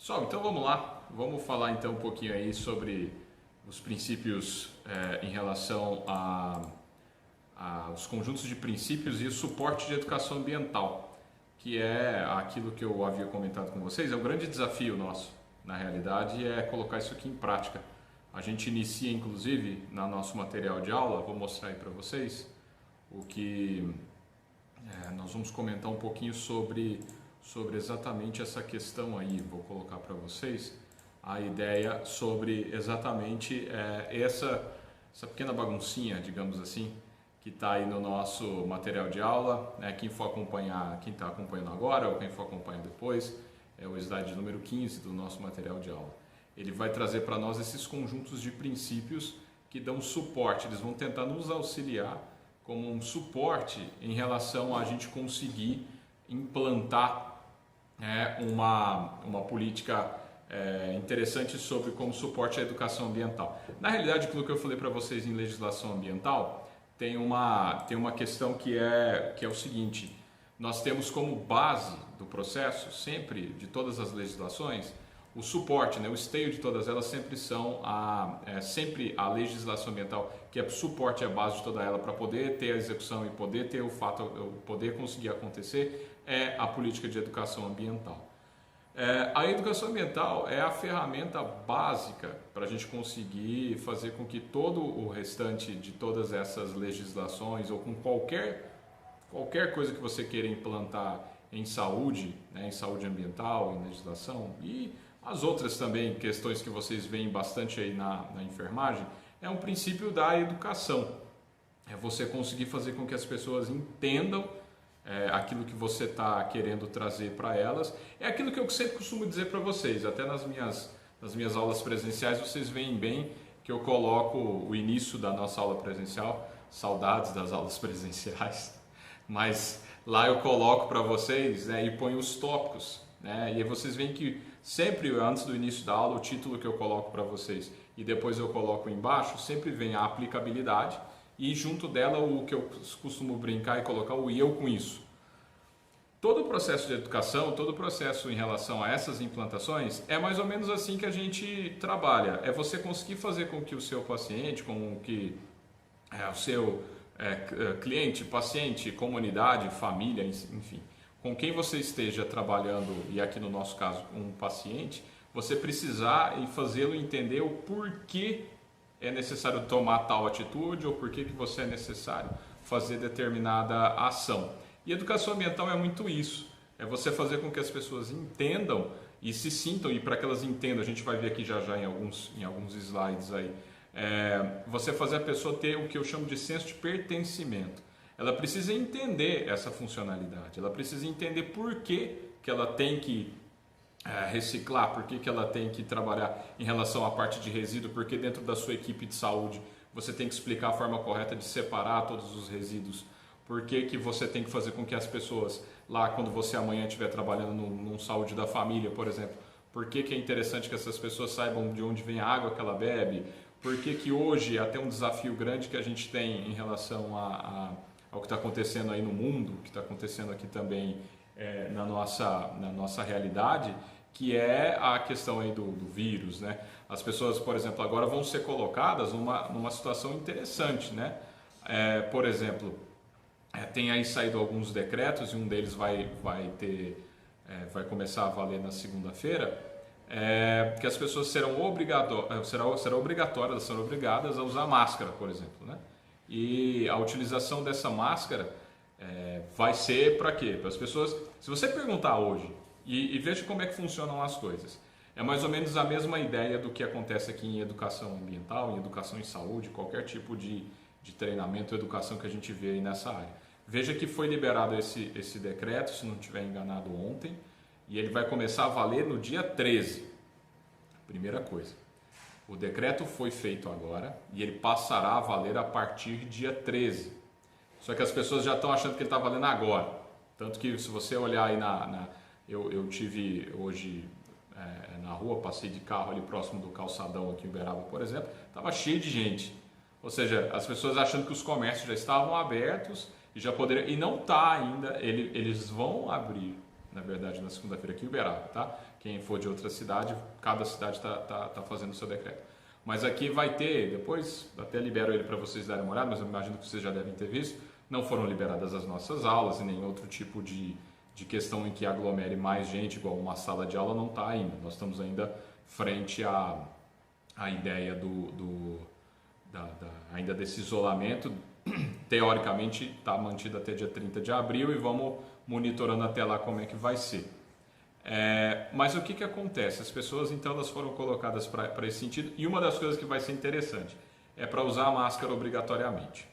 Pessoal, então vamos lá. Vamos falar então um pouquinho aí sobre os princípios em relação aos conjuntos de princípios e o suporte de educação ambiental, que é aquilo que eu havia comentado com vocês. É um grande desafio nosso, na realidade, é colocar isso aqui em prática. A gente inicia, inclusive, no nosso material de aula, vou mostrar aí para vocês, o que nós vamos comentar um pouquinho sobre exatamente essa questão aí. Vou colocar para vocês a ideia sobre exatamente essa pequena baguncinha, digamos assim, que está aí no nosso material de aula. Quem for acompanhar, quem está acompanhando agora ou quem for acompanhar depois, é o slide número 15 do nosso material de aula. Ele vai trazer para nós esses conjuntos de princípios que dão suporte, eles vão tentar nos auxiliar como um suporte em relação a gente conseguir implantar uma política interessante sobre como suporte à educação ambiental. Na realidade, aquilo que eu falei para vocês em legislação ambiental, tem uma questão que é o seguinte: nós temos como base do processo, sempre, de todas as legislações, o suporte, o esteio de todas elas sempre são sempre a legislação ambiental, que é suporte, é a base de toda ela, para poder ter a execução e poder ter o fato, poder conseguir acontecer, é a política de educação ambiental. A educação ambiental é a ferramenta básica para a gente conseguir fazer com que todo o restante de todas essas legislações, ou com qualquer coisa que você queira implantar em saúde, em saúde ambiental, em legislação, e as outras também questões que vocês veem bastante aí na enfermagem, é um princípio da educação. É você conseguir fazer com que as pessoas entendam aquilo que você está querendo trazer para elas. É aquilo que eu sempre costumo dizer para vocês, até nas minhas aulas presenciais vocês veem bem que eu coloco o início da nossa aula presencial, saudades das aulas presenciais, mas lá eu coloco para vocês e ponho os tópicos, e aí vocês veem que sempre antes do início da aula, o título que eu coloco para vocês e depois eu coloco embaixo, sempre vem a aplicabilidade e junto dela o que eu costumo brincar e colocar o "e eu com isso". Todo o processo de educação, todo o processo em relação a essas implantações é mais ou menos assim que a gente trabalha. É você conseguir fazer com que o seu paciente, com que o seu cliente, paciente, comunidade, família, enfim, com quem você esteja trabalhando, e aqui no nosso caso um paciente, você precisar e fazê-lo entender o porquê é necessário tomar tal atitude ou porquê que você é necessário fazer determinada ação. E educação ambiental é muito isso, é você fazer com que as pessoas entendam e se sintam, e para que elas entendam, a gente vai ver aqui já em alguns slides aí, você fazer a pessoa ter o que eu chamo de senso de pertencimento. Ela precisa entender essa funcionalidade, ela precisa entender por que ela tem que reciclar, por que ela tem que trabalhar em relação à parte de resíduo, porque dentro da sua equipe de saúde você tem que explicar a forma correta de separar todos os resíduos, por que você tem que fazer com que as pessoas lá, quando você amanhã estiver trabalhando num saúde da família, por exemplo, por que é interessante que essas pessoas saibam de onde vem a água que ela bebe, por que hoje é até um desafio grande que a gente tem em relação ao que está acontecendo aí no mundo, o que está acontecendo aqui também na nossa realidade, que é a questão aí do vírus, As pessoas, por exemplo, agora vão ser colocadas numa situação interessante, Por exemplo, tem aí saído alguns decretos e um deles vai começar a valer na segunda-feira, que as pessoas serão obrigadas a usar máscara, por exemplo, E a utilização dessa máscara vai ser para quê? Para as pessoas. Se você perguntar hoje e veja como é que funcionam as coisas, é mais ou menos a mesma ideia do que acontece aqui em educação ambiental, em educação em saúde, qualquer tipo de treinamento, educação que a gente vê aí nessa área. Veja que foi liberado esse decreto, se não estiver enganado, ontem, e ele vai começar a valer no dia 13. Primeira coisa. O decreto foi feito agora e ele passará a valer a partir de dia 13. Só que as pessoas já estão achando que ele está valendo agora. Tanto que se você olhar aí eu tive hoje na rua, passei de carro ali próximo do calçadão aqui em Uberaba, por exemplo, estava cheio de gente. Ou seja, as pessoas achando que os comércios já estavam abertos e já poderiam, e não está ainda, eles vão abrir. na verdade, na segunda-feira aqui em Uberaba, tá? Quem for de outra cidade, cada cidade tá fazendo o seu decreto. Mas aqui vai ter, depois até libero ele para vocês darem uma olhada, mas eu imagino que vocês já devem ter visto, não foram liberadas as nossas aulas e nem outro tipo de questão em que aglomere mais gente, igual uma sala de aula, não está ainda. Nós estamos ainda frente à ideia ainda desse isolamento. Teoricamente está mantido até dia 30 de abril e vamos monitorando até lá como é que vai ser. Mas o que acontece? As pessoas então elas foram colocadas para esse sentido, e uma das coisas que vai ser interessante é para usar a máscara obrigatoriamente.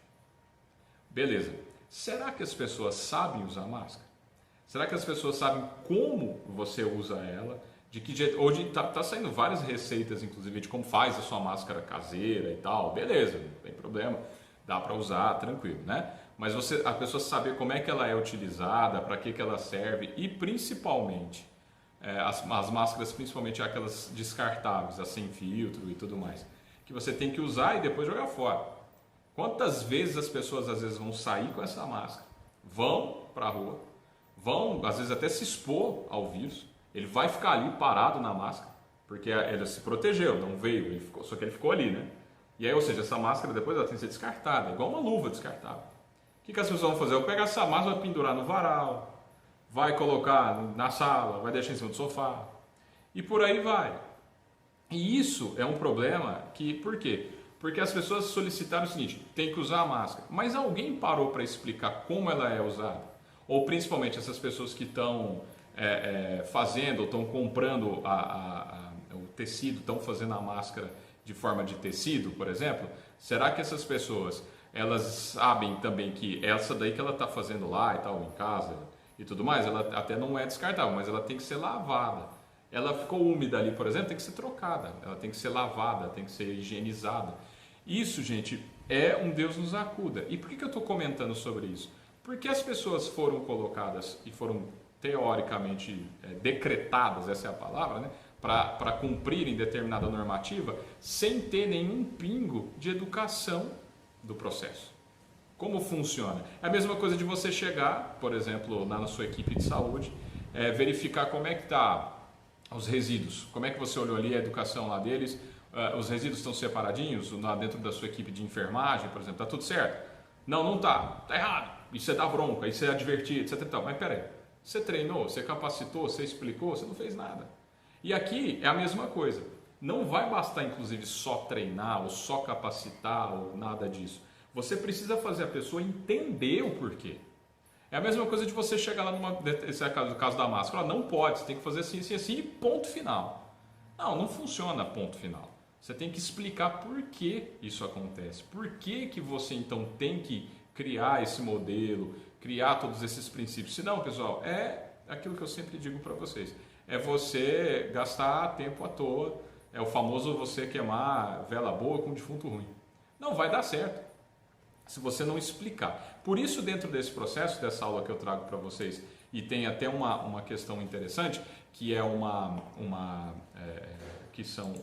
Beleza. Será que as pessoas sabem usar máscara? Será que as pessoas sabem como você usa ela? De que jeito? Hoje tá saindo várias receitas, inclusive, de como faz a sua máscara caseira e tal. Beleza, não tem problema. Dá para usar, tranquilo, né? Mas a pessoa saber como é que ela é utilizada, para que ela serve e principalmente as máscaras, principalmente aquelas descartáveis, as sem filtro e tudo mais, que você tem que usar e depois jogar fora. Quantas vezes as pessoas às vezes vão sair com essa máscara, vão para a rua, vão às vezes até se expor ao vírus, ele vai ficar ali parado na máscara, porque ele se protegeu, não veio, só que ele ficou ali, né? E aí, ou seja, essa máscara depois ela tem que ser descartada, igual uma luva descartável. O que as pessoas vão fazer? Vão pegar essa máscara, vai pendurar no varal, vai colocar na sala, vai deixar em cima do sofá e por aí vai. E isso é um problema por quê? Porque as pessoas solicitaram o seguinte, tem que usar a máscara, mas alguém parou para explicar como ela é usada? Ou principalmente essas pessoas que estão fazendo, ou estão comprando o tecido, estão fazendo a máscara de forma de tecido, por exemplo, será que essas pessoas elas sabem também que essa daí que ela está fazendo lá e tal, em casa e tudo mais, ela até não é descartável, mas ela tem que ser lavada. Ela ficou úmida ali, por exemplo, tem que ser trocada, ela tem que ser lavada, tem que ser higienizada. Isso, gente, é um Deus nos acuda. E por que eu estou comentando sobre isso? Porque as pessoas foram colocadas e foram teoricamente decretadas, essa é a palavra, né? Para cumprirem determinada normativa sem ter nenhum pingo de educação do processo. Como funciona? É a mesma coisa de você chegar, por exemplo, na sua equipe de saúde, verificar como é que está os resíduos, como é que você olhou ali a educação lá deles, os resíduos estão separadinhos lá dentro da sua equipe de enfermagem, por exemplo, está tudo certo? Não, não está, está errado, isso é dar bronca, isso é advertir, etc. Mas peraí, você treinou, você capacitou, você explicou, você não fez nada. E aqui é a mesma coisa. Não vai bastar, inclusive, só treinar ou só capacitar ou nada disso. Você precisa fazer a pessoa entender o porquê. É a mesma coisa de você chegar lá esse é o caso da máscara. Não pode, você tem que fazer assim, assim, assim e ponto final. Não funciona ponto final. Você tem que explicar por que isso acontece. Por que você então tem que criar esse modelo, criar todos esses princípios. Senão, pessoal, é aquilo que eu sempre digo para vocês. É você gastar tempo à toa, é o famoso você queimar vela boa com defunto ruim. Não vai dar certo se você não explicar. Por isso, dentro desse processo, dessa aula que eu trago para vocês, e tem até uma questão interessante, que é que são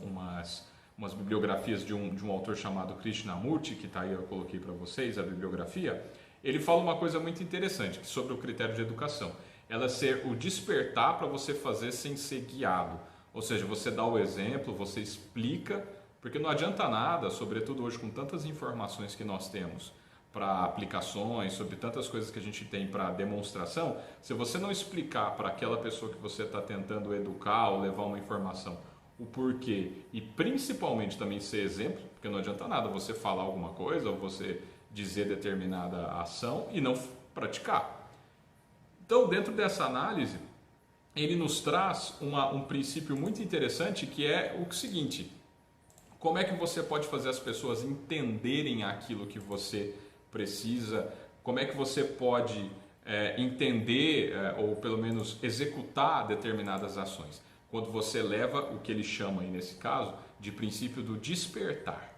umas bibliografias de um autor chamado Krishnamurti, que está aí, eu coloquei para vocês a bibliografia. Ele fala uma coisa muito interessante sobre o critério de educação. Ela ser o despertar para você fazer sem ser guiado. Ou seja, você dá o exemplo, você explica, porque não adianta nada, sobretudo hoje com tantas informações que nós temos para aplicações, sobre tantas coisas que a gente tem para demonstração, se você não explicar para aquela pessoa que você está tentando educar ou levar uma informação o porquê e principalmente também ser exemplo, porque não adianta nada você falar alguma coisa ou você dizer determinada ação e não praticar. Então, dentro dessa análise, ele nos traz um princípio muito interessante que é o seguinte: como é que você pode fazer as pessoas entenderem aquilo que você precisa, como é que você pode entender ou pelo menos executar determinadas ações, quando você leva o que ele chama aí nesse caso de princípio do despertar.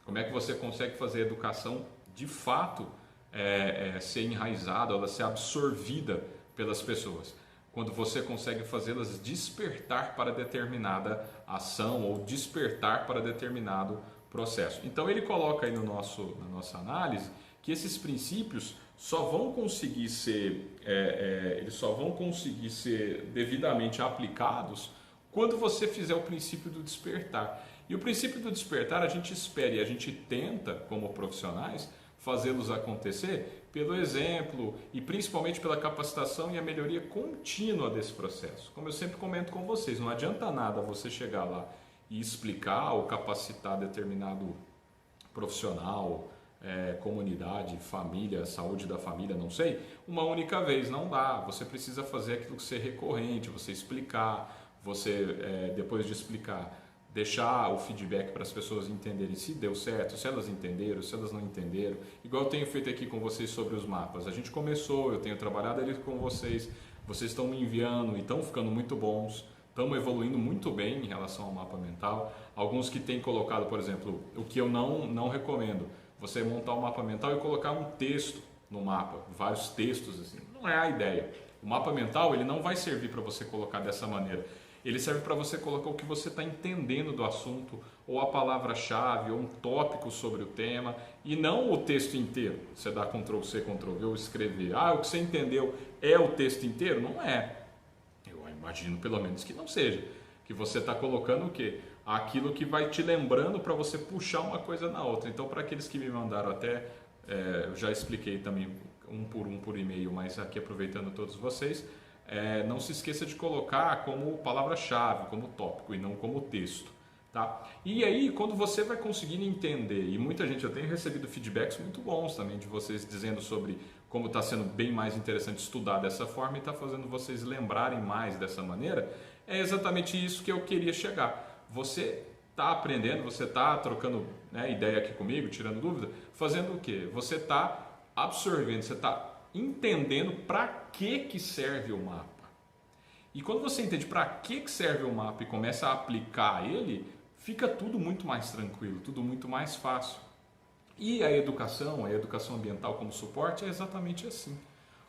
Como é que você consegue fazer a educação de fato ser enraizada, ela ser absorvida pelas pessoas, quando você consegue fazê-las despertar para determinada ação ou despertar para determinado processo. Então ele coloca aí na nossa análise que esses princípios só vão conseguir ser, eles só vão conseguir ser devidamente aplicados quando você fizer o princípio do despertar. E o princípio do despertar a gente espera e a gente tenta, como profissionais, fazê-los acontecer pelo exemplo e principalmente pela capacitação e a melhoria contínua desse processo. Como eu sempre comento com vocês, não adianta nada você chegar lá e explicar ou capacitar determinado profissional, comunidade, família, saúde da família, não sei, uma única vez, não dá. Você precisa fazer aquilo que ser recorrente, você explicar, você, depois de explicar, deixar o feedback para as pessoas entenderem se deu certo, se elas entenderam, se elas não entenderam. Igual eu tenho feito aqui com vocês sobre os mapas. A gente começou, eu tenho trabalhado ali com vocês, vocês estão me enviando e estão ficando muito bons, estamos evoluindo muito bem em relação ao mapa mental. Alguns que têm colocado, por exemplo, o que eu não recomendo, você montar um mapa mental e colocar um texto no mapa, vários textos assim. Não é a ideia. O mapa mental ele não vai servir para você colocar dessa maneira. Ele serve para você colocar o que você está entendendo do assunto, ou a palavra-chave, ou um tópico sobre o tema, e não o texto inteiro. Você dá Ctrl+C, Ctrl+V ou escrever. Ah, o que você entendeu é o texto inteiro? Não é. Eu imagino pelo menos que não seja. Que você está colocando o quê? Aquilo que vai te lembrando para você puxar uma coisa na outra. Então, para aqueles que me mandaram até, eu já expliquei também um por e-mail, mas aqui aproveitando todos vocês, não se esqueça de colocar como palavra-chave, como tópico e não como texto. Tá? E aí, quando você vai conseguindo entender, e muita gente, eu tenho recebido feedbacks muito bons também de vocês dizendo sobre como está sendo bem mais interessante estudar dessa forma e está fazendo vocês lembrarem mais dessa maneira, é exatamente isso que eu queria chegar. Você está aprendendo, você está trocando ideia aqui comigo, tirando dúvida, fazendo o quê? Você está absorvendo, você está entendendo para que serve o mapa. E quando você entende para que serve o mapa e começa a aplicar ele, fica tudo muito mais tranquilo, tudo muito mais fácil. E a educação ambiental como suporte é exatamente assim.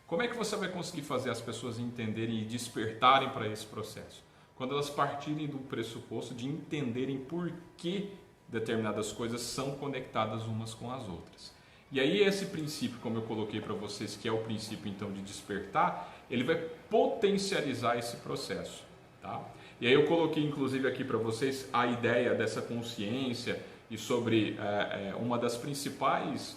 Como é que você vai conseguir fazer as pessoas entenderem e despertarem para esse processo? Quando elas partirem do pressuposto de entenderem por que determinadas coisas são conectadas umas com as outras. E aí esse princípio, como eu coloquei para vocês, que é o princípio então de despertar, ele vai potencializar esse processo. Tá? E aí eu coloquei inclusive aqui para vocês a ideia dessa consciência e sobre uma das principais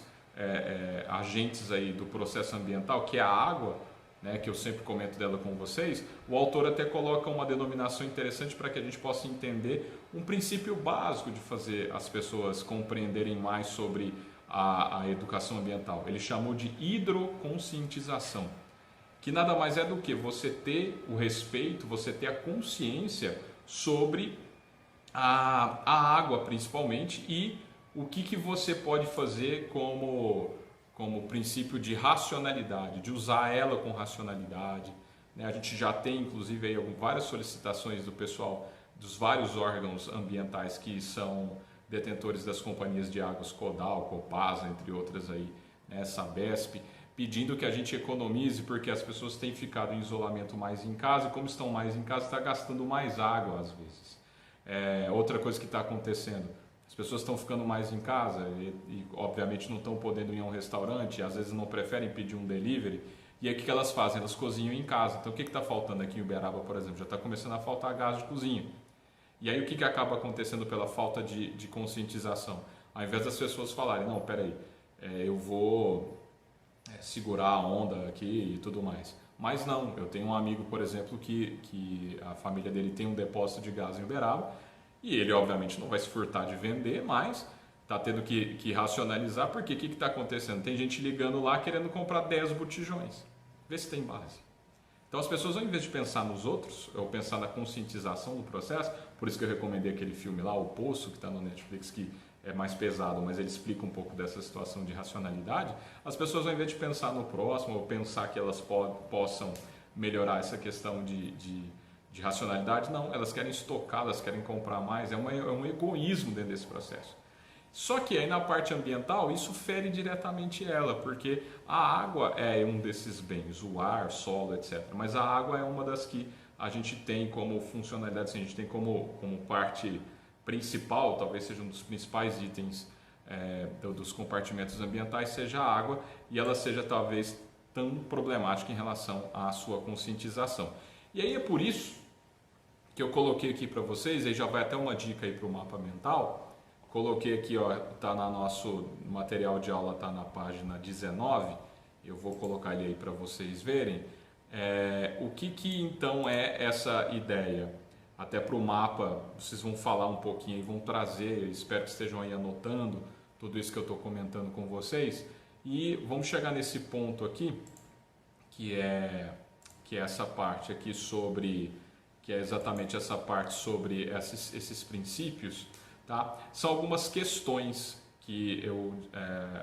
agentes aí do processo ambiental, que é a água, né, que eu sempre comento dela com vocês. O autor até coloca uma denominação interessante para que a gente possa entender um princípio básico de fazer as pessoas compreenderem mais sobre a educação ambiental. Ele chamou de hidroconscientização, que nada mais é do que você ter o respeito, você ter a consciência sobre a água principalmente e o que você pode fazer como princípio de racionalidade, de usar ela com racionalidade. A gente já tem inclusive aí várias solicitações do pessoal dos vários órgãos ambientais que são detentores das companhias de águas Codal, Copasa, entre outras aí, Sabesp, pedindo que a gente economize porque as pessoas têm ficado em isolamento mais em casa e como estão mais em casa está gastando mais água às vezes. Outra coisa que está acontecendo, as pessoas estão ficando mais em casa e obviamente não estão podendo ir a um restaurante, às vezes não preferem pedir um delivery, e aí o que elas fazem? Elas cozinham em casa. Então o que está faltando aqui em Uberaba, por exemplo? Já está começando a faltar gás de cozinha. E aí o que acaba acontecendo pela falta de conscientização? Ao invés das pessoas falarem, não, peraí, eu vou segurar a onda aqui e tudo mais. Mas não, eu tenho um amigo, por exemplo, que a família dele tem um depósito de gás em Uberaba e ele obviamente não vai se furtar de vender, mas está tendo que racionalizar, porque o que está acontecendo? Tem gente ligando lá querendo comprar 10 botijões. Vê se tem base. Então as pessoas, ao invés de pensar nos outros, ou pensar na conscientização do processo, por isso que eu recomendei aquele filme lá, O Poço, que está no Netflix, que é mais pesado, mas ele explica um pouco dessa situação de racionalidade. As pessoas, ao invés de pensar no próximo, ou pensar que elas possam melhorar essa questão de racionalidade, não, elas querem estocar, elas querem comprar mais, é um egoísmo dentro desse processo. Só que aí na parte ambiental isso fere diretamente ela, porque a água é um desses bens, o ar, solo, etc. Mas a água é uma das que a gente tem como funcionalidade, assim, a gente tem como parte principal, talvez seja um dos principais itens dos compartimentos ambientais seja a água e ela seja talvez tão problemática em relação à sua conscientização. E aí é por isso que eu coloquei aqui para vocês, aí já vai até uma dica aí para o mapa mental. Coloquei aqui, ó, tá no nosso material de aula, tá na página 19. Eu vou colocar ele aí para vocês verem. O que então é essa ideia? Até para o mapa, vocês vão falar um pouquinho e vão trazer, eu espero que estejam aí anotando tudo isso que eu estou comentando com vocês. E vamos chegar nesse ponto aqui, que é essa parte aqui sobre, que é exatamente essa parte sobre esses princípios, tá? São algumas questões que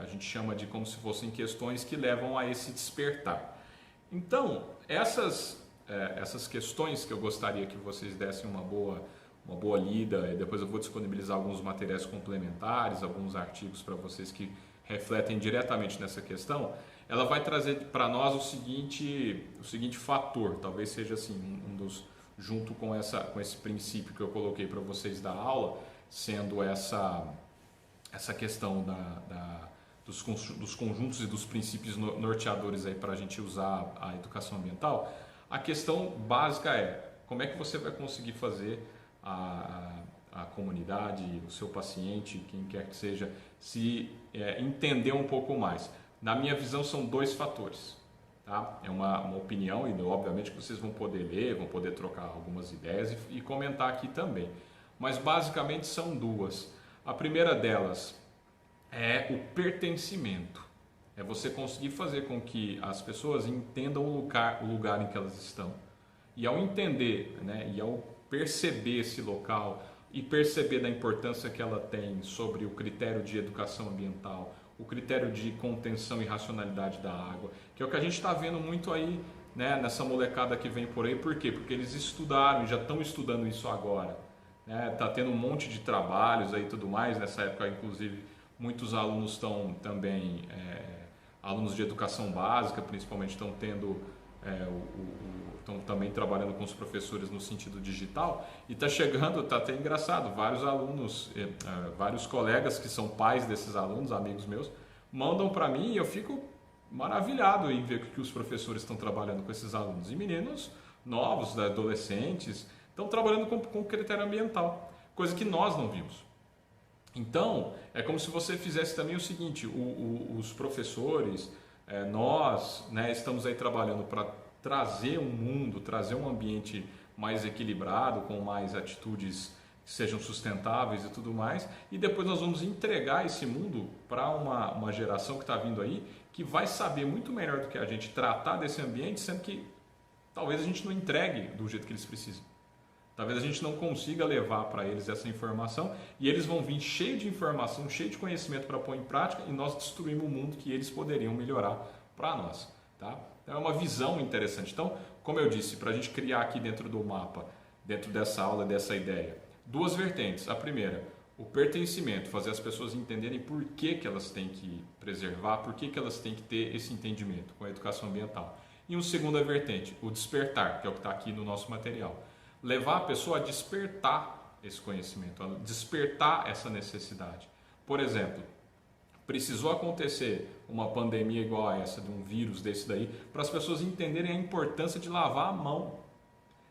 a gente chama de como se fossem questões que levam a esse despertar. Então, essas questões que eu gostaria que vocês dessem uma boa lida, e depois eu vou disponibilizar alguns materiais complementares, alguns artigos para vocês que refletem diretamente nessa questão. Ela vai trazer para nós o seguinte fator, talvez seja assim junto com esse princípio que eu coloquei para vocês da aula, sendo essa questão dos conjuntos e dos princípios norteadores aí para a gente usar a educação ambiental. A questão básica é como é que você vai conseguir fazer a comunidade, o seu paciente, quem quer que seja, se entender um pouco mais. Na minha visão são 2 fatores. Tá? É uma opinião e obviamente que vocês vão poder ler, vão poder trocar algumas ideias e comentar aqui também. Mas basicamente são 2. A primeira delas é o pertencimento. É você conseguir fazer com que as pessoas entendam o lugar em que elas estão. E ao entender, né, e ao perceber esse local e perceber da importância que ela tem sobre o critério de educação ambiental, o critério de contenção e racionalidade da água, que é o que a gente está vendo muito aí, né, nessa molecada que vem por aí. Por quê? Porque eles estudaram e já estão estudando isso agora. Está tendo um monte de trabalhos aí e tudo mais. Nessa época, inclusive, muitos alunos estão também... alunos de educação básica, principalmente, estão tendo, estão também trabalhando com os professores no sentido digital, e está chegando, está até engraçado, vários alunos, vários colegas que são pais desses alunos, amigos meus, mandam para mim e eu fico maravilhado em ver que os professores estão trabalhando com esses alunos, e meninos novos, adolescentes, estão trabalhando com critério ambiental, coisa que nós não vimos. Então, é como se você fizesse também o seguinte, os professores, nós, né, estamos aí trabalhando para trazer um mundo, trazer um ambiente mais equilibrado, com mais atitudes que sejam sustentáveis e tudo mais, e depois nós vamos entregar esse mundo para uma geração que está vindo aí, que vai saber muito melhor do que a gente tratar desse ambiente, sendo que talvez a gente não entregue do jeito que eles precisam. Talvez a gente não consiga levar para eles essa informação e eles vão vir cheio de informação, cheio de conhecimento para pôr em prática e nós destruímos o mundo que eles poderiam melhorar para nós. Tá? Então é uma visão interessante. Então, como eu disse, para a gente criar aqui dentro do mapa, dentro dessa aula, dessa ideia, 2 vertentes. A primeira, o pertencimento, fazer as pessoas entenderem por que elas têm que preservar, por que elas têm que ter esse entendimento com a educação ambiental. E uma segunda vertente, o despertar, que é o que está aqui no nosso material. Levar a pessoa a despertar esse conhecimento, a despertar essa necessidade. Por exemplo, precisou acontecer uma pandemia igual a essa, de um vírus desse daí, para as pessoas entenderem a importância de lavar a mão.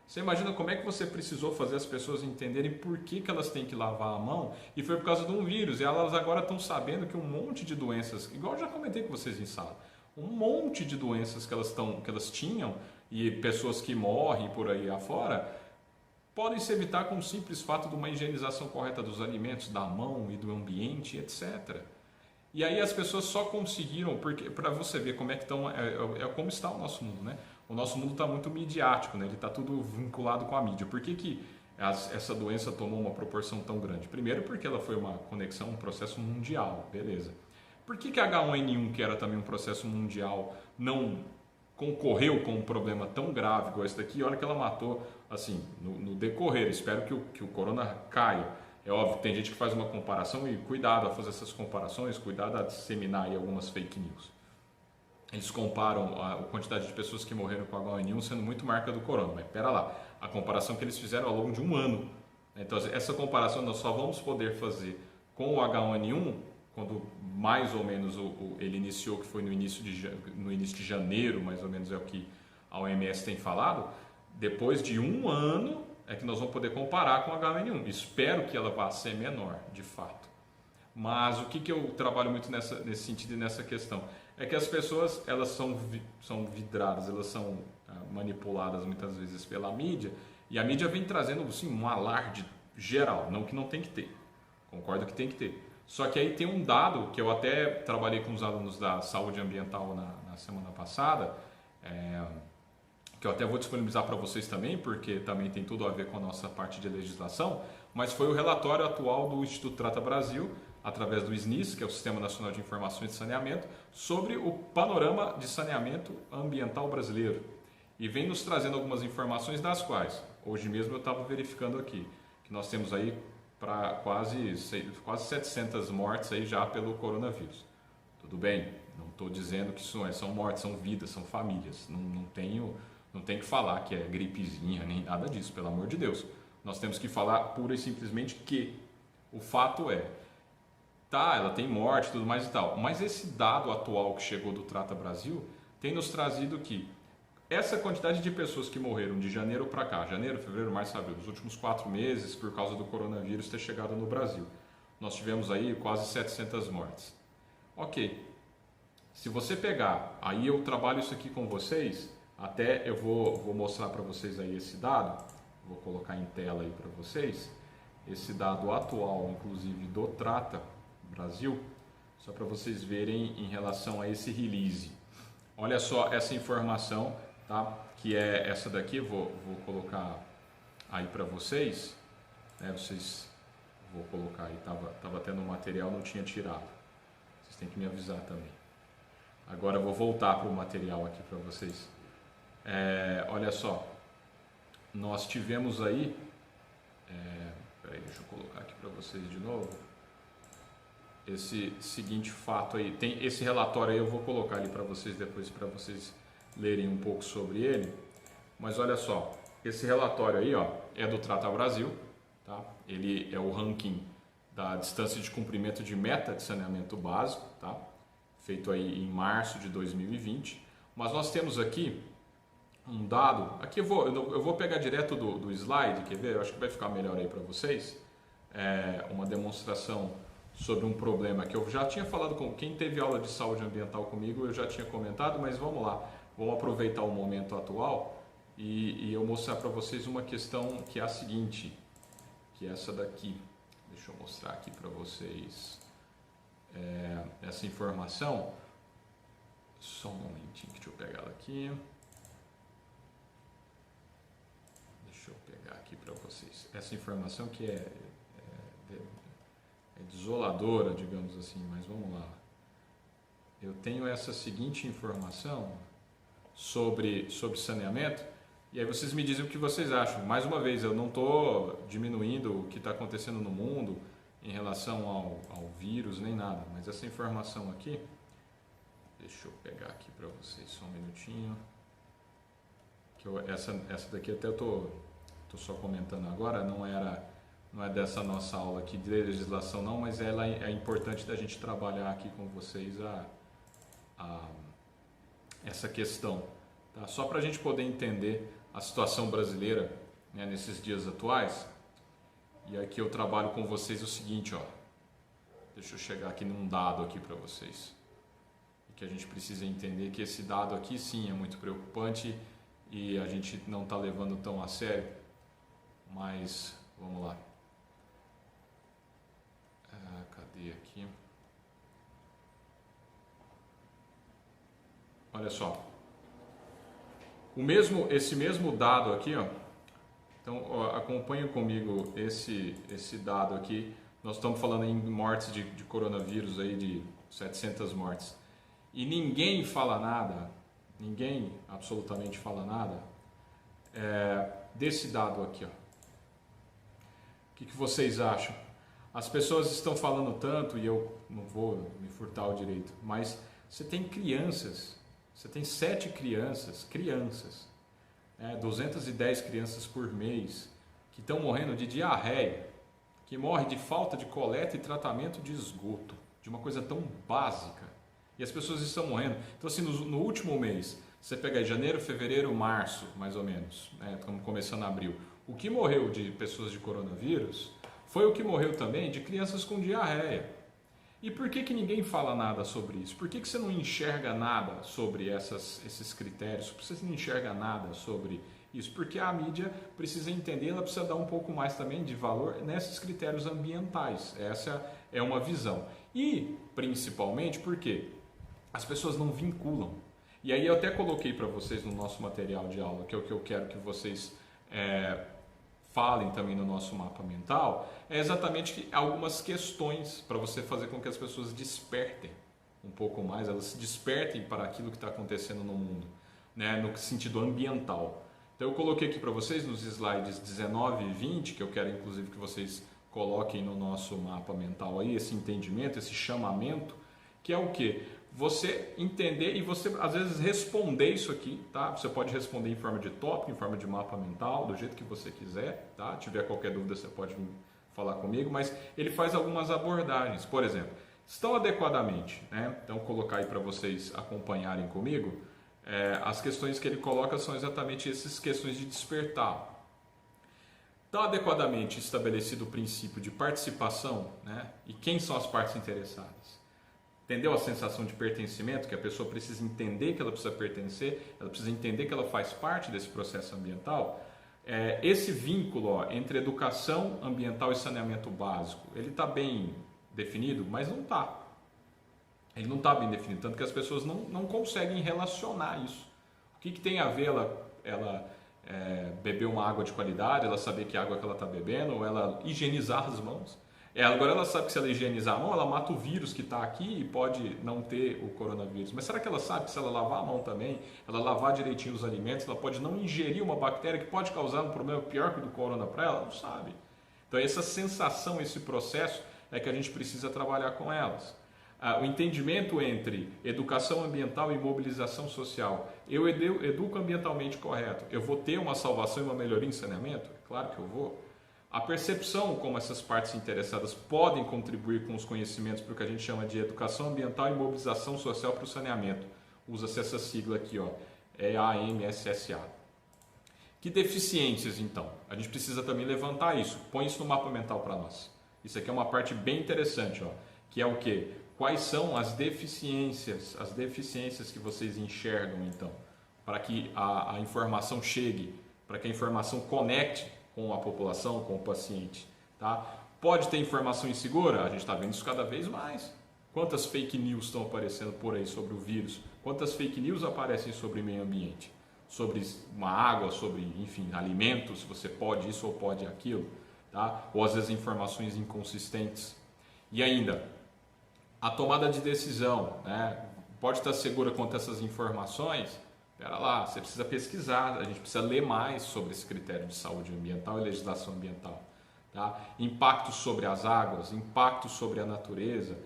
Você imagina como é que você precisou fazer as pessoas entenderem por que elas têm que lavar a mão, e foi por causa de um vírus, e elas agora estão sabendo que um monte de doenças, igual eu já comentei com vocês em sala, um monte de doenças que elas tinham, e pessoas que morrem por aí afora, podem se evitar com o simples fato de uma higienização correta dos alimentos, da mão e do ambiente, etc. E aí as pessoas só conseguiram, porque para você ver como é que estão, como está o nosso mundo, né? O nosso mundo está muito midiático, né? Ele está tudo vinculado com a mídia. Por que essa doença tomou uma proporção tão grande? Primeiro porque ela foi uma conexão, um processo mundial, beleza. Por que H1N1, que era também um processo mundial, não concorreu com um problema tão grave igual esse daqui? Olha que ela matou, assim, no decorrer. Espero que o corona caia. É óbvio, tem gente que faz uma comparação e cuidado a fazer essas comparações, cuidado a disseminar aí algumas fake news. Eles comparam a quantidade de pessoas que morreram com H1N1 sendo muito marca do corona, mas pera lá, a comparação que eles fizeram ao longo de um ano. Então essa comparação nós só vamos poder fazer com o H1N1 quando mais ou menos ele iniciou, que foi no início de janeiro, mais ou menos é o que a OMS tem falado, depois de um ano é que nós vamos poder comparar com a H1N1. Espero que ela vá ser menor, de fato. Mas o que eu trabalho muito nesse sentido e nessa questão? É que as pessoas, elas são vidradas, elas são manipuladas muitas vezes pela mídia, e a mídia vem trazendo assim, um alarde geral, não que não tem que ter, concordo que tem que ter. Só que aí tem um dado que eu até trabalhei com os alunos da saúde ambiental na semana passada, que eu até vou disponibilizar para vocês também, porque também tem tudo a ver com a nossa parte de legislação, mas foi o relatório atual do Instituto Trata Brasil, através do SNIS, que é o Sistema Nacional de Informações de Saneamento, sobre o panorama de saneamento ambiental brasileiro. E vem nos trazendo algumas informações das quais, hoje mesmo eu estava verificando aqui, que nós temos aí para quase 700 mortes aí já pelo coronavírus. Tudo bem, não estou dizendo que são mortes, são vidas, são famílias. Não tenho que falar que é gripezinha, nem nada disso, pelo amor de Deus. Nós temos que falar pura e simplesmente que o fato é, ela tem morte e tudo mais e tal, mas esse dado atual que chegou do Trata Brasil tem nos trazido que essa quantidade de pessoas que morreram de janeiro para cá, janeiro, fevereiro, março, abril, nos últimos 4 meses, por causa do coronavírus ter chegado no Brasil, nós tivemos aí quase 700 mortes. Ok, se você pegar, aí eu trabalho isso aqui com vocês, até eu vou mostrar para vocês aí esse dado, vou colocar em tela aí para vocês, esse dado atual, inclusive, do Trata Brasil, só para vocês verem em relação a esse release. Olha só essa informação, tá? Que é essa daqui, vou colocar aí para vocês, né? Vou colocar aí, tava tendo um material, não tinha tirado. Vocês têm que me avisar também. Agora eu vou voltar para o material aqui para vocês. Olha só, nós tivemos aí, peraí, deixa eu colocar aqui para vocês de novo. Esse seguinte fato aí, tem esse relatório aí, eu vou colocar ali para vocês depois, para vocês lerem um pouco sobre ele, mas olha só, esse relatório aí, ó, é do Trata Brasil, tá? Ele é o ranking da distância de cumprimento de meta de saneamento básico, tá? Feito aí em março de 2020, mas nós temos aqui um dado, aqui eu vou pegar direto do slide, quer ver? Eu acho que vai ficar melhor aí para vocês, uma demonstração sobre um problema que eu já tinha falado com quem teve aula de saúde ambiental comigo, eu já tinha comentado, mas vamos lá, vamos aproveitar o momento atual e eu mostrar para vocês uma questão que é a seguinte, que é essa daqui. Deixa eu mostrar aqui para vocês essa informação. Só um momentinho, deixa eu pegar ela aqui. Deixa eu pegar aqui para vocês essa informação que é desoladora, digamos assim, mas vamos lá. Eu tenho essa seguinte informação sobre saneamento, e aí vocês me dizem o que vocês acham. Mais uma vez, eu não estou diminuindo o que está acontecendo no mundo em relação ao vírus, nem nada, mas essa informação aqui, deixa eu pegar aqui para vocês, só um minutinho, que essa daqui até eu estou só comentando agora, não é dessa nossa aula aqui de legislação não, mas ela é importante da gente trabalhar aqui com vocês essa questão, tá? Só para a gente poder entender a situação brasileira, né, nesses dias atuais. E aqui eu trabalho com vocês o seguinte, ó, deixa eu chegar aqui num dado aqui para vocês, e que a gente precisa entender que esse dado aqui sim é muito preocupante e a gente não está levando tão a sério, mas vamos lá. Cadê aqui? Olha só. Esse mesmo dado aqui, ó. Então, ó, acompanha comigo esse dado aqui. Nós estamos falando em mortes de coronavírus aí de 700 mortes. E ninguém fala nada, ninguém absolutamente fala nada desse dado aqui, ó. O que vocês acham? As pessoas estão falando tanto, e eu não vou me furtar o direito, mas você tem crianças, você tem 7 crianças, 210 crianças por mês, que estão morrendo de diarreia, que morrem de falta de coleta e tratamento de esgoto. de uma coisa tão básica. E as pessoas estão morrendo. Então, assim, no último mês, você pega aí janeiro, fevereiro, março, mais ou menos, né? Estamos começando abril. O que morreu de pessoas de coronavírus foi o que morreu também de crianças com diarreia. E por que que ninguém fala nada sobre isso? Por que que você não enxerga nada sobre esses critérios? Por que você não enxerga nada sobre isso? Porque a mídia precisa entender, ela precisa dar um pouco mais também de valor nesses critérios ambientais. Essa é uma visão. E, principalmente, porque as pessoas não vinculam. E aí eu até coloquei para vocês no nosso material de aula, que é o que eu quero que vocês falem também no nosso mapa mental, é exatamente algumas questões para você fazer com que as pessoas despertem um pouco mais, elas se despertem para aquilo que está acontecendo no mundo, né, no sentido ambiental. Então eu coloquei aqui para vocês nos slides 19 e 20, que eu quero inclusive que vocês coloquem no nosso mapa mental aí, esse entendimento, esse chamamento, que é o quê? Você entender e você às vezes responder isso aqui, tá? Você pode responder em forma de tópico, em forma de mapa mental, do jeito que você quiser, tá? Se tiver qualquer dúvida você pode vir falar comigo, mas ele faz algumas abordagens. Por exemplo, estão adequadamente, né? Então vou colocar aí para vocês acompanharem comigo. As questões que ele coloca são exatamente essas questões de despertar. Está adequadamente estabelecido o princípio de participação, né? E quem são as partes interessadas? Entendeu a sensação de pertencimento, que a pessoa precisa entender que ela precisa pertencer, ela precisa entender que ela faz parte desse processo ambiental? Esse vínculo entre educação ambiental e saneamento básico, ele está bem definido, mas não está. Ele não está bem definido, tanto que as pessoas não conseguem relacionar isso. O que tem a ver ela beber uma água de qualidade, ela saber que água que ela está bebendo, ou ela higienizar as mãos? Agora ela sabe que se ela higienizar a mão, ela mata o vírus que está aqui e pode não ter o coronavírus. Mas será que ela sabe que se ela lavar a mão também, ela lavar direitinho os alimentos, ela pode não ingerir uma bactéria que pode causar um problema pior que o do corona para ela? Ela não sabe. Então essa sensação, esse processo é que a gente precisa trabalhar com elas. O entendimento entre educação ambiental e mobilização social. Eu educo ambientalmente correto. Eu vou ter uma salvação e uma melhoria em saneamento? Claro que eu vou. A percepção como essas partes interessadas podem contribuir com os conhecimentos para o que a gente chama de educação ambiental e mobilização social para o saneamento. Usa-se essa sigla aqui, ó, AMSSA. Que deficiências, então? A gente precisa também levantar isso. Põe isso no mapa mental para nós. Isso aqui é uma parte bem interessante, ó, que é o quê? Quais são as deficiências que vocês enxergam, então, para que a informação chegue, para que a informação conecte com a população, com o paciente, tá? Pode ter informação insegura? A gente está vendo isso cada vez mais. Quantas fake news estão aparecendo por aí sobre o vírus? Quantas fake news aparecem sobre o meio ambiente? Sobre uma água, sobre, enfim, alimentos, se você pode isso ou pode aquilo, tá? Ou às vezes informações inconsistentes. E ainda, a tomada de decisão, né? Pode estar segura quanto a essas informações? Espera lá, você precisa pesquisar, a gente precisa ler mais sobre esse critério de saúde ambiental e legislação ambiental. Tá? Impactos sobre as águas, impactos sobre a natureza,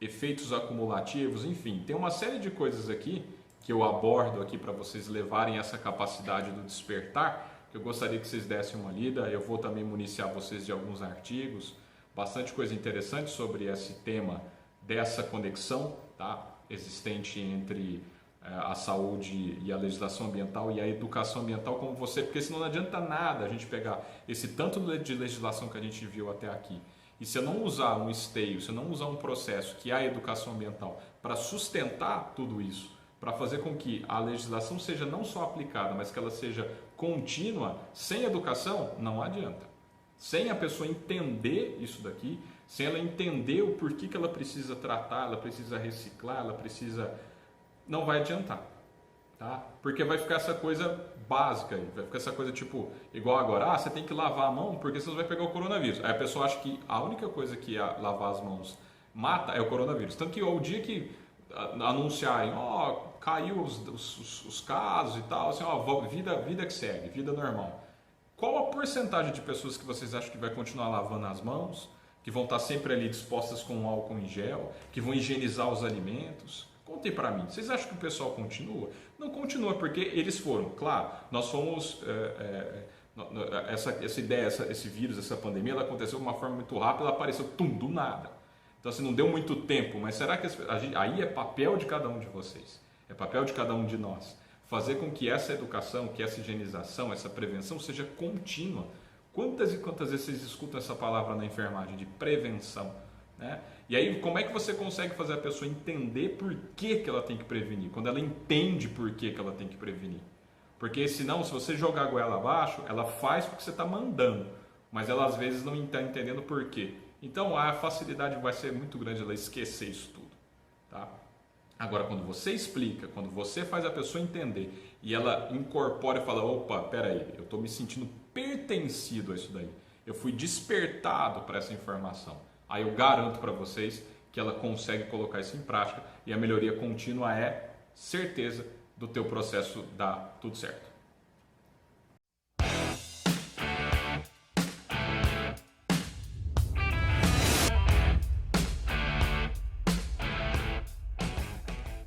efeitos acumulativos, enfim, tem uma série de coisas aqui que eu abordo aqui para vocês levarem essa capacidade do despertar, que eu gostaria que vocês dessem uma lida. Eu vou também municiar vocês de alguns artigos, bastante coisa interessante sobre esse tema dessa conexão, tá? Existente entre a saúde e a legislação ambiental e a educação ambiental como porque senão não adianta nada a gente pegar esse tanto de legislação que a gente viu até aqui e se eu não usar um esteio, se eu não usar um processo que é a educação ambiental para sustentar tudo isso, para fazer com que a legislação seja não só aplicada, mas que ela seja contínua, sem educação, não adianta. Sem a pessoa entender isso daqui, sem ela entender o porquê que ela precisa tratar, ela precisa reciclar, ela precisa... não vai adiantar, tá? Porque vai ficar essa coisa básica aí, vai ficar essa coisa tipo, igual agora, você tem que lavar a mão porque senão vai pegar o coronavírus. Aí a pessoa acha que a única coisa que lavar as mãos mata é o coronavírus. Tanto que o dia que anunciarem, caiu os casos e tal, assim, vida que segue, vida normal. Qual a porcentagem de pessoas que vocês acham que vai continuar lavando as mãos, que vão estar sempre ali dispostas com álcool em gel, que vão higienizar os alimentos? Contem para mim, vocês acham que o pessoal continua? Não continua, porque eles foram, claro, nós fomos, essa ideia, esse vírus, essa pandemia, ela aconteceu de uma forma muito rápida, ela apareceu do nada. Então, assim, não deu muito tempo, mas será que aí é papel de cada um de vocês, é papel de cada um de nós, fazer com que essa educação, que essa higienização, essa prevenção seja contínua. Quantas e quantas vezes vocês escutam essa palavra na enfermagem, de prevenção, né? E aí, como é que você consegue fazer a pessoa entender por que ela tem que prevenir? Quando ela entende por que ela tem que prevenir. Porque senão, se você jogar a goela abaixo, ela faz porque você está mandando, mas ela às vezes não está entendendo por quê. Então, a facilidade vai ser muito grande ela esquecer isso tudo, tá? Agora, quando você explica, quando você faz a pessoa entender e ela incorpora e fala, opa, peraí, eu estou me sentindo pertencido a isso daí, eu fui despertado para essa informação, aí eu garanto para vocês que ela consegue colocar isso em prática e a melhoria contínua é certeza do teu processo dar tudo certo.